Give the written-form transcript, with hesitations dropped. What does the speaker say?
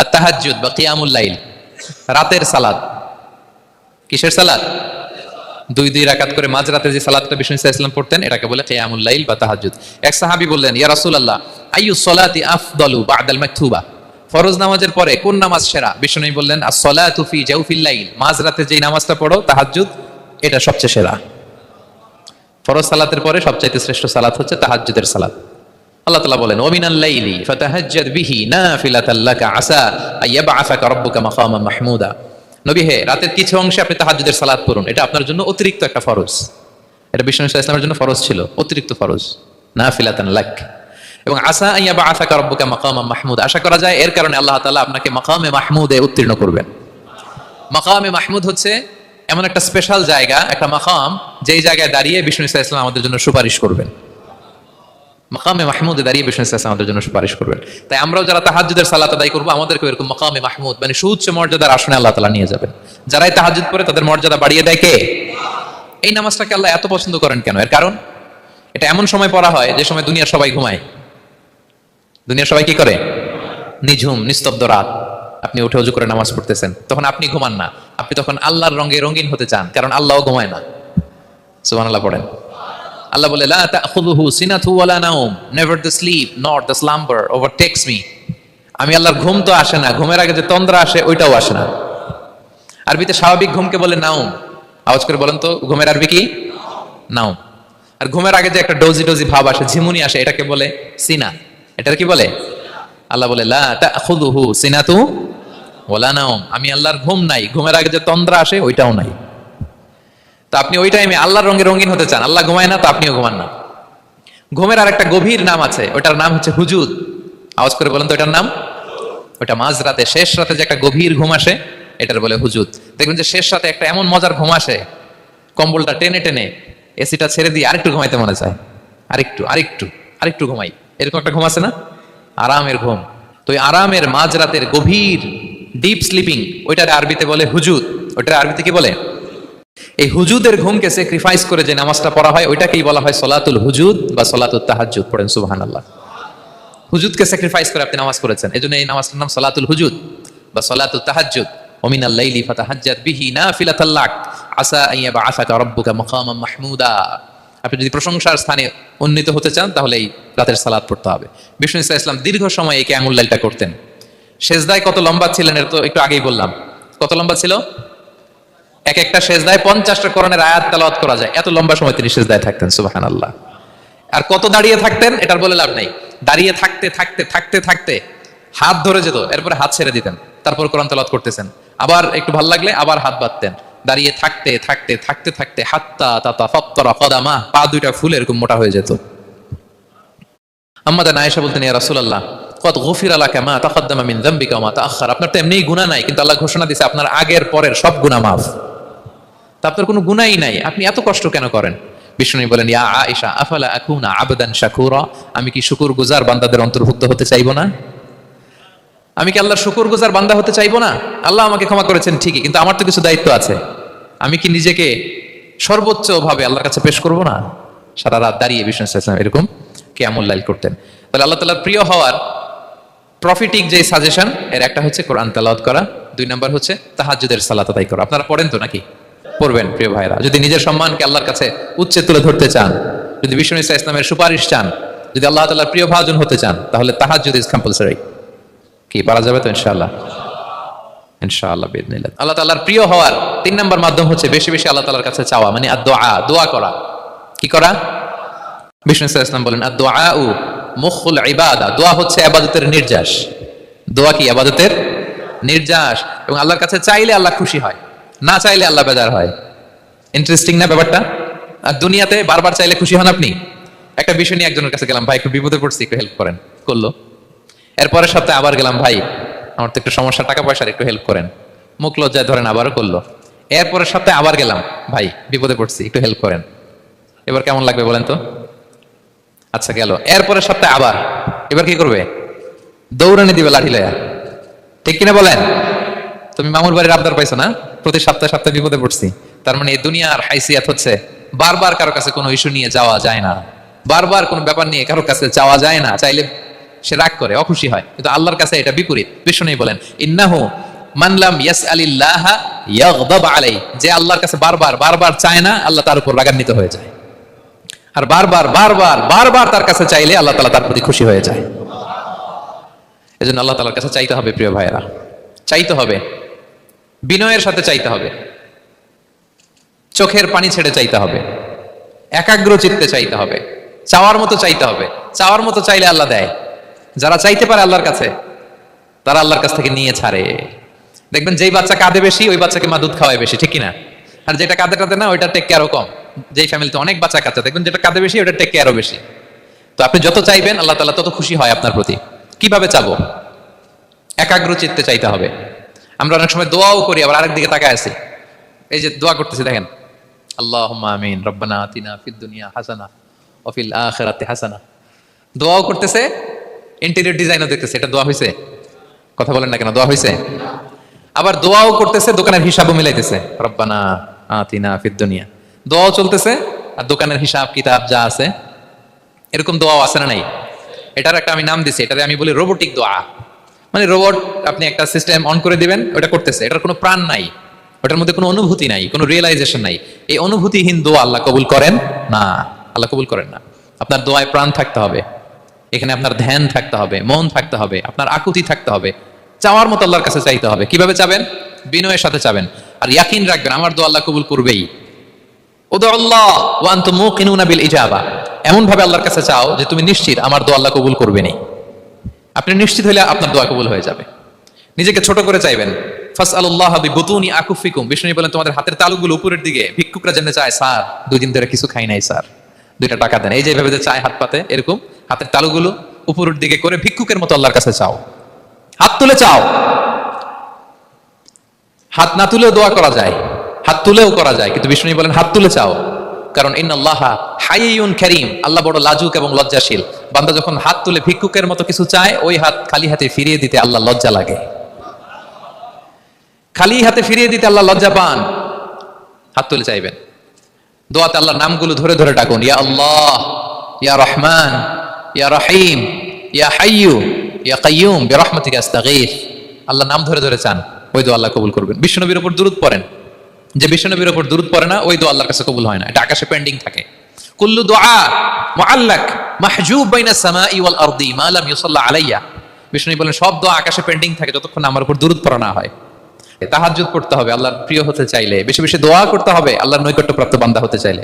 আত-তাহাজ্জুদ বা কিয়ামুল লাইল, রাতের সালাত। কিসের সালাত? দুই দুই রাকাত করে মাঝরাতে যে সালাতটা বিষ্ণু সাল্লাল্লাহু আলাইহি ওয়াসাল্লাম পড়তেন এটাকে বলে কিয়ামুল লাইল বা তাহাজ্জুদ। এক সাহাবী বললেন, ইয়া রাসূলুল্লাহ, আইয়ুস সালাতি আফদালু বা'দাল মাকতুবা, ফরজ নামাজের পরে কোন নামাজ সেরা? বিষ্ণু বললেন, আস-সালাতু ফি জাওফিল লাইল, মাঝরাতে যেই নামাজটা পড়ো তাহাজ্জুদ, এটা সবচেয়ে সেরা। ফরজ সালাতের পরে সবচাইতে শ্রেষ্ঠ সালাত হচ্ছে তাহাজ্জুদের সালাত। আল্লাহ তাআলা বলেন, ওয়া মিনাল লাইলি ফাতাহাজ্জাদ বিহি নাফিলাতাল লাকা আসা আইয়াবআসাকা রাব্বুকা মাকামান মাহমুদা। নবী হে, রাতের কিছু অংশে আপনি তাহাজ্জুদের সালাত পড়ুন, এটা আপনার জন্য অতিরিক্ত একটা ফরজ। এটা বিষ্ণু সাল্লাল্লাহু আলাইহি ওয়াসাল্লামের জন্য ফরজ ছিল, অতিরিক্ত ফরজ, নাফিলাতান লাক। এবং আসা আইয়াবআসাকা রাব্বুকা মাকামান মাহমুদা, আশা করা যায় এর কারণে আল্লাহ তাআলা আপনাকে মাকামে মাহমুদে উত্তীর্ণ করবেন। মাকামে মাহমুদ হচ্ছে এমন একটা স্পেশাল জায়গা, একটা মাকাম, যেই জায়গায় দাঁড়িয়ে বিষ্ণু সাল্লাল্লাহু আলাইহি ওয়াসাল্লাম আমাদের জন্য সুপারিশ করবেন। মাকামে মাহমুদে দাঁড়িয়ে বিষ্ণু সাল্লাল্লাহু আলাইহি ওয়াসাল্লাম আমাদের জন্য সুপারিশ করবেন। তাই আমরাও যারা তাহাজ্জুদের সালাত আদায় করবো, আমাদেরকে এরকম মাকামে মাহমুদ মানে সুউচ্চ মর্যাদার আসনে আল্লাহ তাআলা নিয়ে যাবেন। যারাই তাহাজ্জুদ পড়ে তাদের মর্যাদা বাড়িয়ে দেয় কে? এই নামাজটাকে আল্লাহ এত পছন্দ করেন কেন? এর কারণ, এটা এমন সময় পড়া হয় যে সময় দুনিয়ার সবাই ঘুমায়। দুনিয়ার সবাই কি করে? নিঝুম নিস্তব্ধ রাত, আপনি উঠে ওযু করে নামাজ পড়তেছেন, তখন আপনি ঘুমান না, আপনি তখন আল্লাহর রঙে রঙিন হতে চান, কারণ আল্লাহও ঘুমায় না। সুবহানাল্লাহ পড়েন। আল্লাহ বলে, লা তাখুযুহু সিনাতু ওয়ালা নাওম, never the sleep nor the slumber overtakes me. আমি আল্লাহর ঘুম তো আসে না, ঘুমের আগে যে তন্দ্রা আসে ওইটাও আসে না। আরবিতে স্বাভাবিক ঘুমকে বলে নাওম। আওয়াজ করে বলেন তো, ঘুমের আরবি কি? নাওম। আর ঘুমের আগে যে একটা ডোজি ডোজি ভাব আসে, ঝিমুনি আসে, এটাকে বলে সিনা। এটার কি বলে? আল্লাহ বলে, লা তাখুযুহু সিনাতু ওয়ালা নাওম, আমি আল্লাহর ঘুম নাই, ঘুমের আগে যে তন্দ্রা আসে ওইটাও নাই। তো আপনি ওই টাইমে আল্লাহর রঙে রঙিন হতে চান, আল্লাহ ঘুমায় না, তো আপনিও ঘুমান না। ঘুমের আর একটা গভীর নাম আছে, ওটার নাম হচ্ছে হুজুদ। আওয়াজ করে বলেন তো ওটার নাম? ওটা মাঝরাতে, শেষ রাতে যে একটা গভীর ঘুম আসে, এটার বলে হুজুদ। দেখবেন যে শেষ রাতে একটা এমন মজার ঘুম আসে, কম্বলটা টেনে টেনে এসিটা ছেড়ে দিয়ে আরেকটু ঘুমাইতে মনে চায়, আরেকটু আরেকটু আরেকটু ঘুমাই, এরকম একটা ঘুম আছে না? আরামের ঘুম। তো ওই আরামের মাঝরাতের গভীর ডিপ স্লিপিং, ওইটার আরবিতে বলে হুজুদ। ওইটার আরবিতে কি বলে? এই হুজুদের ঘুমকে স্যাক্রিফাইস করে যে নামাজটা পড়া হয় ওইটাকেই বলা হয় সলাতুল হুজুদ বা সলাতুত তাহাজ্জুদ। পড়েন সুবহানাল্লাহ। হুজুদকে স্যাক্রিফাইস করে আপনি নামাজ পড়েছেন, এজন্য এই নামাজটার নাম সলাতুল হুজুদ বা সলাতুত তাহাজ্জুদ। ওয়া মিনাল লাইলি ফাতাহাজ্জাদ বিহি নাফিলাতাল লাক আসা আন ইয়াবআসাকা রাব্বুকা মাকামান মাহমুদা। আপনি যদি প্রশংসার স্থানে উন্নীত হতে চান তাহলে এই রাতের সালাত পড়তে হবে। বিষ্ণু সাল্লাল্লাহু আলাইহি ওয়াসাল্লাম দীর্ঘ সময় এই কিয়ামুল লাইলটা করতেন। সেজদায় কত লম্বা ছিলেন এর তো একটু আগেই বললাম। কত লম্বা ছিল? এক একটা সেজদায় 50টা কোরআনের আয়াত তেলাওয়াত করা যায়, এত লম্বা সময় তিনি সেজদায় থাকতেন। সুবহানাল্লাহ। আর কত দাঁড়িয়ে থাকতেন এটার বলে লাভ নাই। দাঁড়িয়ে থাকতে থাকতে থাকতে থাকতে হাত ধরে যেত, এরপরে হাত ছেড়ে দিতেন, তারপর কোরআন তেলাওয়াত করতেছেন। আবার একটু ভালো লাগলে আবার হাত বাঁধতেন। দাঁড়িয়ে থাকতে থাকতে থাকতে থাকতে হাত্তা তাতাফাত্তারা কদামা, পা দুইটা ফুলে এরকম মোটা হয়ে যেত। আম্মা জান আয়েশা বলতেন, ইয়া রাসূলুল্লাহ কদ গুফিরা লাকা মা তাকদ্দামা মিন যামবিকা ওয়া মা তাআখার। আপনার তো এমনিই গুনাহ নাই, কিন্তু আল্লাহ ঘোষণা দিয়েছে আপনার আগের পরের সব গুনাহ মাফ। তা আপনার কোনো গুনাহই নাই, আপনি এত কষ্ট কেন করেন? বিষ্ণু বলেন, ইয়া আয়েশা আফালা আকুনা আবদান শাকুরা, আমি কি শুকরগুজার বান্দাদের অন্তর্ভুক্ত হতে চাইবো না? আমি কি আল্লাহর শুকরগুজার বান্দা হতে চাইবো না? আল্লাহ আমাকে ক্ষমা করেছেন ঠিকই, কিন্তু আমার তো কিছু দায়িত্ব আছে। আমি কি নিজেকে সর্বোচ্চ ভাবে আল্লাহর কাছে পেশ করবো না? সারা রাত দাঁড়িয়ে বিষ্ণু সাল্লাল্লাহু আলাইহি ওয়াসাল্লাম এরকম কিয়ামুল লাইল করতেন। তাহলে আল্লাহ তাআলার প্রিয় হওয়ার প্রফিটিক যে সাজেশন, এর একটা হচ্ছে কোরআন তেলাওয়াত করা, 2 নাম্বার হচ্ছে তাহাজ্জুদের সালাত আদায় করা। আপনারা পড়েন তো নাকি? পড়বেন প্রিয় ভাইরা। যদি নিজের সম্মানকে আল্লাহর কাছে উচ্চে তুলে ধরতে চান, যদি বিষ্ণু ইসলামের সুপারিশ চান, যদি আল্লাহ তাআলার প্রিয় ভাজন হতে চান, তাহলে তাহাজ্জুদ ইজ কম্পালসরি। কি পারা যাবে তো? ইনশাআল্লাহ, ইনশাআল্লাহ বিইذنিল্লাহ। আল্লাহ তাআলার প্রিয় হওয়ার 3 নাম্বার মাধ্যম হচ্ছে বেশি বেশি আল্লাহ তাআলার কাছে চাওয়া, মানে আদ-দুআ, দোয়া করা। কি করা? বিষ্ণু ইসলাম বলেন, আদ-দুআউ মুখুল ইবাদা, দোয়া হচ্ছে ইবাদতের নির্যাস। দোয়া কি? ইবাদতের নির্যাস। এবং আল্লাহর কাছে চাইলে আল্লাহ খুশি হয়, না চাইলে আল্লাহ বেজার হয়। ইন্টারেস্টিং না ব্যাপারটা? আর দুনিয়াতে বারবার চাইলে খুশি হন আপনি? একটা বিষয় নিয়ে একজনের কাছে গেলাম, ভাই একটু বিপদে পড়ছি, একটু হেল্প করেন, করলো। এরপরের সপ্তাহে আবার গেলাম, ভাই আমার তো একটু সমস্যা, টাকা পয়সার, একটু হেল্প করেন, মুখ লজ্জায় ধরেন, আবারও করলো। এরপরের সপ্তাহে আবার গেলাম, ভাই বিপদে পড়ছি, একটু হেল্প করেন। এবার কেমন লাগবে বলেন তো? আচ্ছা গেল। এরপরের সপ্তাহে আবার, এবার কি করবে? দৌড়ানি দিবে লাঠি লয়া। ঠিক কিনা বলেন? তুমি মামুর বাড়ির আবদার পাইছো না, প্রতি সপ্তাহে সপ্তাহে বিপদে পড়ছি। তার মানে এই দুনিয়ার হাইসিয়াত হচ্ছে বারবার কারো কাছে কোনো ইস্যু নিয়ে যাওয়া যায় না, বারবার কোনো ব্যাপার নিয়ে কারো কাছে যাওয়া যায় না। চাইলে সে রাগ করে, অখুশি হয়। কিন্তু আল্লাহর কাছে এটা বিপরীত। বিষ্ণু বলেন ইন্নাহু মান লাম ইয়াসআলিল্লাহ ইয়াগদাব আলাই, যে আল্লাহর কাছে বারবার বারবার চায় না, আল্লাহ তার উপর রাগান্বিত হয়ে যায়। আর বারবার বারবার বারবার তার কাছে চাইলে আল্লাহ তাআলা তার প্রতি খুশি হয়ে যায়। এজন্য আল্লাহ তাআলার কাছে চাইতে হবে প্রিয় ভাইয়েরা, চাইতে হবে, বিনয়ের সাথে চাইতে হবে, চোখের পানি ছেড়ে চাইতে হবে, একাগ্র চিত্তে চাইতে হবে, চাওয়ার মতো চাইতে হবে। চাওয়ার মতো চাইলে আল্লাহ দেয়। যারা চাইতে পারে আল্লাহর কাছে, তারা আল্লাহর কাছ থেকে নিয়ে ছাড়ে। দেখবেন যেই বাচ্চা কাঁদে বেশি, ওই বাচ্চাকে মা দুধ খাওয়ায় বেশি, ঠিক কিনা? আর যেটা কাঁদে টাদে না, ওইটা টেক কেয়ারও কম। যেই ফ্যামিলিতে অনেক বাচ্চা কাচ্চা, দেখবেন যেটা কাঁদে বেশি, ওটা টেক কেয়ারও বেশি। তো আপনি যত চাইবেন আল্লাহ তাআলা তত খুশি হয় আপনার প্রতি। কিভাবে চাবো? একাগ্র চিত্তে চাইতে হবে। আমরা অনেক সময় দোয়াও করি, আবার আরেক দিকে তাকায় আছি। এই যে দোয়া করতেছি, দেখেন আল্লাহুম্মা আমিন রব্বানা আতিনা ফিদ দুনিয়া হাসানা ওয়া ফিল আখিরাতি হাসানা। দোয়াও করতেছে, ইন্টেরিয়র ডিজাইনও দেখতেছে। এটা দোয়া হইছে? কথা বলেন না কেন, দোয়া হইছে? আবার দোয়াও করতেছে, দোকানের হিসাবও মিলাইতেছে, রব্বানা আতিনা ফিদ দুনিয়া। দোয়াও চলতেছে আর দোকানের হিসাব কিতাব যা আছে, এরকম দোয়াও আছে না নাই? এটার একটা আমি নাম দিছি, এটারে আমি বলি রোবোটিক দোয়া। মানে রোবট, আপনি একটা সিস্টেম অন করে দিবেন, ওটা করতেছে, এটার কোনো প্রাণ নাই, ওটার মধ্যে কোনো অনুভূতি নাই, কোনো রিয়েলাইজেশন নাই। এই অনুভূতিহীন দোয়া আল্লাহ কবুল করেন না, আল্লাহ কবুল করেন না। আপনার দোয়ায় প্রাণ থাকতে হবে, এখানে আপনার ধ্যান থাকতে হবে, মন থাকতে হবে, আপনার আকুতি থাকতে হবে, চাওয়ার মতো আল্লাহর কাছে চাইতে হবে। কিভাবে চাবেন? বিনয়ের সাথে চাবেন, আর ইয়াকিন রাখবেন আমার দোয়া আল্লাহ কবুল করবেই। উদুল্লাহ ওয়া আনতুম মুকিনুনা বিল ইজাবা, এমন ভাবে আল্লাহর কাছে চাও যে তুমি নিশ্চিত আমার দোয়া আল্লাহ কবুল করবেনই। আপনি নিশ্চিত হলে আপনার দোয়া কবুল হয়ে যাবে। নিজেকে ছোট করে চাইবেন। ফাসআলুল্লাহ বিবুতুনি আকুফিকুম, বিষ্ণু বলেন তোমাদের হাতের তালুগুলো উপরের দিকে। ভিক্ষুকরা যেন চায়, স্যার 2 দিন ধরে কিছু খাই নাই স্যার, 2টা টাকা দেন। এই যে ভাবে যে চায় হাত পাতে, এরকম হাতের তালুগুলো উপরের দিকে করে ভিক্ষুকের মতো আল্লাহর কাছে চাও। হাত তুলে চাও, হাত না তুলেও দোয়া করা যায়, হাত তুলেও করা যায়, কিন্তু বিষ্ণু বলেন হাত তুলে চাও। কারণ ইন্নাল্লাহা হাইয়ুন কারীম, আল্লাহ বড় লাজুক এবং লজ্জাশীল। বান্দা যখন হাত তুলে ভিক্ষুকের মতো কিছু চায়, ওই হাত খালি হাতে ফিরিয়ে দিতে আল্লাহ লজ্জা লাগে। খালি হাতে ফিরিয়ে দিতে আল্লাহ লজ্জা পান। হাত তুলে চাইবেন। দোয়াতে আল্লাহর নামগুলো ধরে ধরে ডাকুন, ইয়া আল্লাহ, ইয়া রহমান, ইয়া রহিম, ইয়া হাইয়ু, ইয়া কাইয়ুম বিরহমাতিকা আস্তাগীথ। আল্লাহ নাম ধরে ধরে চান, ওই দোয়া আল্লাহ কবুল করবেন। বিশ্বনবীর উপর দুরূদ পড়েন। যে বিশ্বনবীর উপর দুরূদ পড়ে না, ওই দোয়া আল্লাহর কাছে কবুল হয় না, এটা আকাশে পেন্ডিং থাকে। কুল্লু দুআ মুআল্লাক মাহজুব বাইনা সামাই ওয়াল আরদি মা লাম ইউসাল্লা আলাইয়া। বিষ্ণু বলেন সব দোয়া আকাশে পেন্ডিং থাকে যতক্ষণ আমার উপর দুরূদ পড়া না হয়। তাহাজ্জুদ পড়তে হবে আল্লাহর প্রিয় হতে চাইলে, বেশি বেশি দোয়া করতে হবে আল্লাহর নৈকট্যপ্রাপ্ত বান্দা হতে চাইলে।